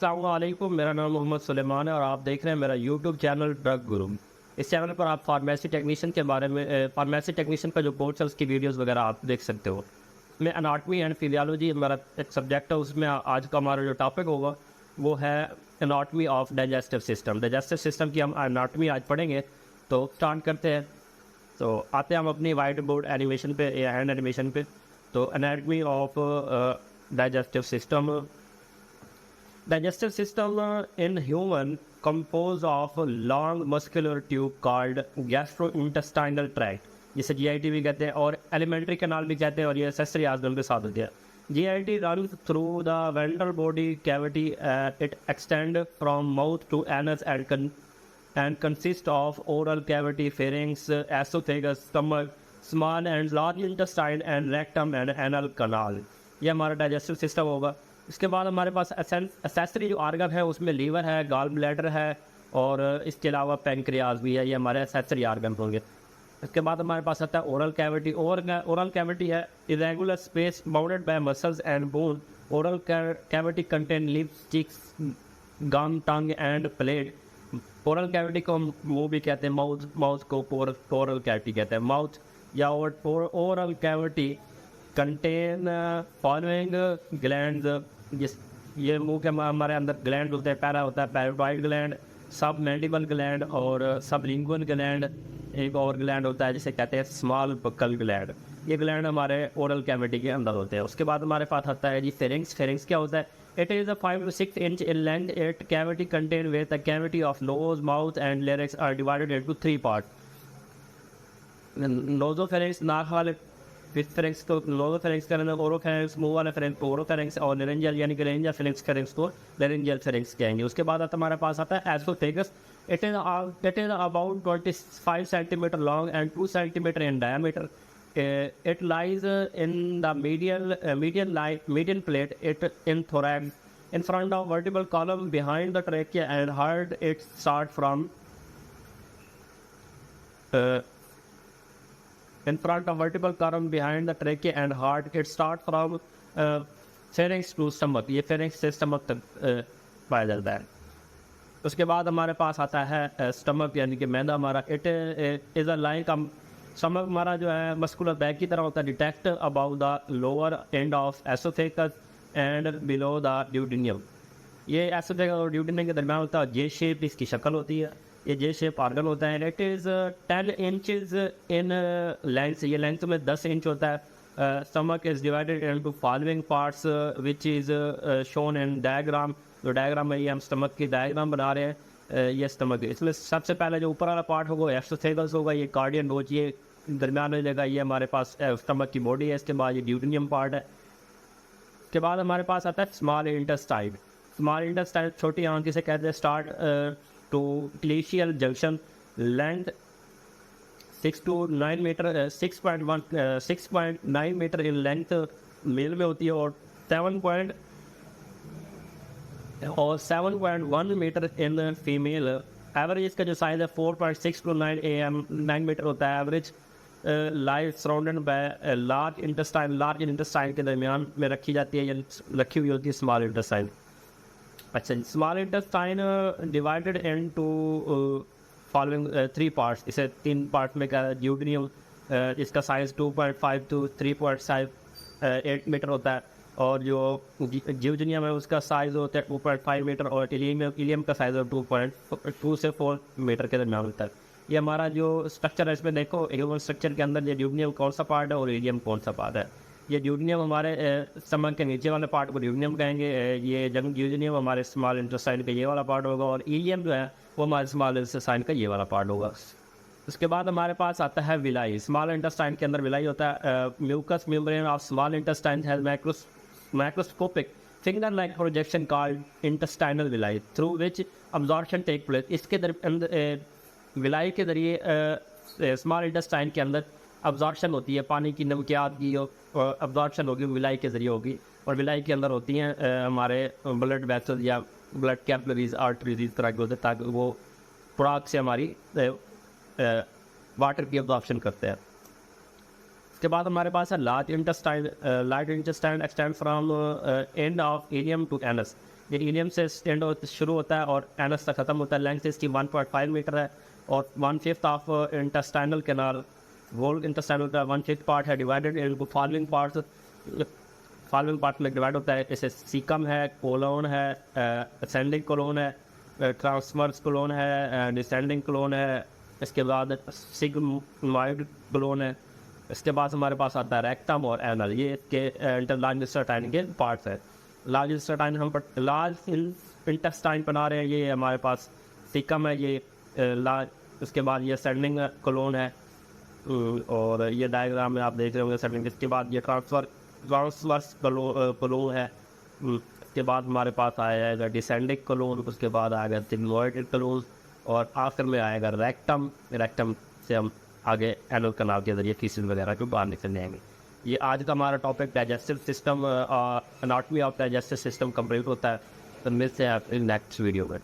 अस्सलाम वालेकुम, मेरा नाम मोहम्मद सुलेमान है और आप देख रहे हैं मेरा यूट्यूब चैनल ड्रग गुरु। इस चैनल पर आप फार्मेसी टेक्नीशियन के बारे में फार्मेसी टेक्नीशियन का जो कोर्स है उसकी वीडियोस वगैरह आप देख सकते हो। मैं अनाटमी एंड फिजियोलॉजी मेरा एक सब्जेक्ट है, उसमें आज का हमारा जो टॉपिक होगा वो है anatomy of digestive system. Digestive system की हम अनाटमी आज पढ़ेंगे, तो स्टार्ट करते हैं। तो आते हैं हम अपनी वाइट बोर्ड एनिमेशन पे या हैंड एनिमेशन पे। तो anatomy of digestive system. Digestive system in human composed of a long muscular tube called gastrointestinal tract, जिसे GIT भी कहते हैं और एलिमेंट्री कैनाल भी कहते हैं, और ये एक्सेसरी आर्गन के साथ होती है। GIT runs through the ventral body cavity. It extends from mouth to anus and consists of oral cavity, pharanx, esophagus, stomach, small and large intestine and rectum and anal canal। ये हमारा digestive system होगा। इसके बाद हमारे पास accessory जो argon है उसमें liver है, गॉल ब्लैडर है और इसके अलावा पैंक्रियाज भी है। ये हमारे एक्सेसरी आर्गन होंगे। इसके बाद हमारे पास आता है ओरल कैविटी। ओरल कैविटी है irregular space bounded by muscles and bone. Oral cavity contain lips, cheeks, gum, tongue and plate. Oral cavity को हम मुंह भी कहते हैं, माउथ को ओरल कैविटी कहते हैं। माउथ या oral cavity contain following gland. ये मुंह के हमारे अंदर ग्लैंड होते हैं। पहला होता है पैराटाइड ग्लैंड, सब मैंडिबल ग्लैंड और सब लिंगुअल ग्लैंड। एक और ग्लैंड होता है जिसे कहते हैं स्मॉल बकल ग्लैंड। ये ग्लैंड हमारे ओरल कैविटी के अंदर होते हैं। उसके बाद हमारे पास आता है जी फेरिंक्स। फेरिंक्स क्या होता है? It is 5 to 6 inch in length. It cavity contain with the cavity of nose, mouth and larynx are divided into 3 parts. नोजोफेरिंक्स नाक वाले फेरिंक्स को नोजोफेरिंक्स का नाम ओरोफेरिंक्स, मुंह वाले फेरिंक्स को ओरोफेरिंक्स और लेरेंजियल यानी कि लेरेंजियल फेरिंक्स को लेरेंजियल फेरिंक्स कहेंगे। उसके बाद हमारे पास आता है oesophagus. It is about 25 centimeter long and 2 centimeter in diameter. It lies in the median plate in thorax, in front of vertebral column, behind the trachea and heart. It starts from in front of vertebral column, behind the trachea and heart. It starts from pharynx to stomach. ये pharynx से stomach तक पाया जाता है। उसके बाद हमारे पास आता है स्टमक यानी कि मैदा हमारा। इट इज़ अ लाइन का स्टमक हमारा जो है मस्कुलर बैग की तरह होता है। Detect about the lower end of oesophagus and below the duodenum. ये एसोफेगस और ड्यूडेनियम के दरमियान होता है। जे शेप इसकी शक्ल होती है। ये जे शेप आर्गन होता है। It is 10 inches in length. ये लेंथ में 10 इंच होता है। Stomach is divided into following parts which is shown in diagram. जो डायग्राम में ये हम स्टमक की डायग्राम बना रहे हैं। ये स्टमक, इसमें सबसे पहले जो ऊपर वाला पार्ट होगा वो एसोफेगस होगा। ये कार्डियन रोज ये दरमियान में जगह ये हमारे पास स्टमक की बॉडी है। इसके बाद ये ड्यूडेनियम पार्ट है। इसके बाद हमारे पास आता है स्मॉल इंटेस्टाइन। स्मॉल इंटेस्टाइन छोटी आंत जिसे कहते हैं। Start to glacial junction, length 6 to 9 metre, 6.9 metre in length male में होती है और 7.1 मीटर इन फीमेल। एवरेज इसका जो साइज़ है 4.6 to 9 मीटर होता है average. Life surrounded by large intestine. Large intestine के दरमियान में रखी जाती है या रखी हुई होती है स्मॉल इंटेस्टाइन। अच्छा, small intestine divided into following 3 parts. इसे 3 पार्ट में क्या? ड्यूडेनियम, इसका साइज़ 2.5 to 3.8 मीटर होता है और जो जियोजेनियम है उसका साइज़ होता है 2.5 मीटर और इलियम का साइज़ 2 से 4 मीटर के दरमियान होता है। ये हमारा जो स्ट्रक्चर है इसमें देखो, ह्यूमन स्ट्रक्चर के अंदर ये ड्यूडेनियम कौन सा पार्ट है और इलियम कौन सा पार्ट है। ये ड्यूडेनियम हमारे स्टमक के नीचे वाले पार्ट को ड्यूडेनियम कहेंगे। ये जियोजेनियम हमारे स्मॉल इंटेस्टाइन का ये वाला पार्ट होगा और इलियम जो है वो हमारे स्मॉल इंटेस्टाइन का ये वाला पार्ट होगा। उसके बाद हमारे पास आता है विलाई। स्मॉल इंटेस्टाइन के अंदर विलाई होता है। Mucus membrane of small intestine has macroscopic finger like projection called intestinal villi through which absorption take place. इसके विलाई के ज़रिए स्मॉल इंटेस्टाइन के अंदर अब्जॉर्प्शन होती है। पानी की नमकियात की अब्जॉर्प्शन होगी विलाई के ज़रिए होगी और विलाई के अंदर होती हैं हमारे ब्लड वेसल्स या ब्लड कैपिलरीज, आर्टरीज इस तरह के होते हैं ताकि वो खुराक से हमारी वाटर की अब्जॉर्प्शन करते हैं। इसके बाद हमारे पास है large intestine. Large intestine extend from end of ileum to anus. ये इलियम से शुरू होता है और एनस तक ख़त्म होता है। लेंथ इसकी 1.5 मीटर है और 1/5 of intestinal canal, whole intestinal का 1/5 पार्ट है डिवाइडेड इनटू फॉलोइंग पार्ट में डिवाइड होता है। जैसे सीकम है, कोलोन है, असेंडिंग कोलोन है, ट्रांसवर्स कोलोन है, डिसेंडिंग कोलोन है, इसके बाद सिग्मॉइड कोलोन है। इसके बाद हमारे पास आता है रेक्टम और एनल, ये इसके लार्ज इंटेस्टाइन के पार्ट्स है। लार्ज इंटेस्टाइन हम लार्ज इंटेस्टाइन बना रहे हैं, ये हमारे पास सीकम है, ये लार्ज। उसके बाद ये असेंडिंग कोलोन है और ये डायग्राम में आप देख रहे होंगे असेंडिंग। इसके बाद ये ट्रांसवर्स कोलोन है। उसके बाद हमारे पास आएगा डिसेंडिंग कोलोन, उसके बाद आएगा सिग्मॉइड कोलोन और आखिर में आएगा रेक्टम। रेक्टम से हम आगे एनल कैनाल के जरिए फीसिस वगैरह को बाहर निकल जाएंगे। ये आज का हमारा topic digestive system, anatomy of digestive system complete होता है। तो मिलते हैं नेक्स्ट वीडियो में।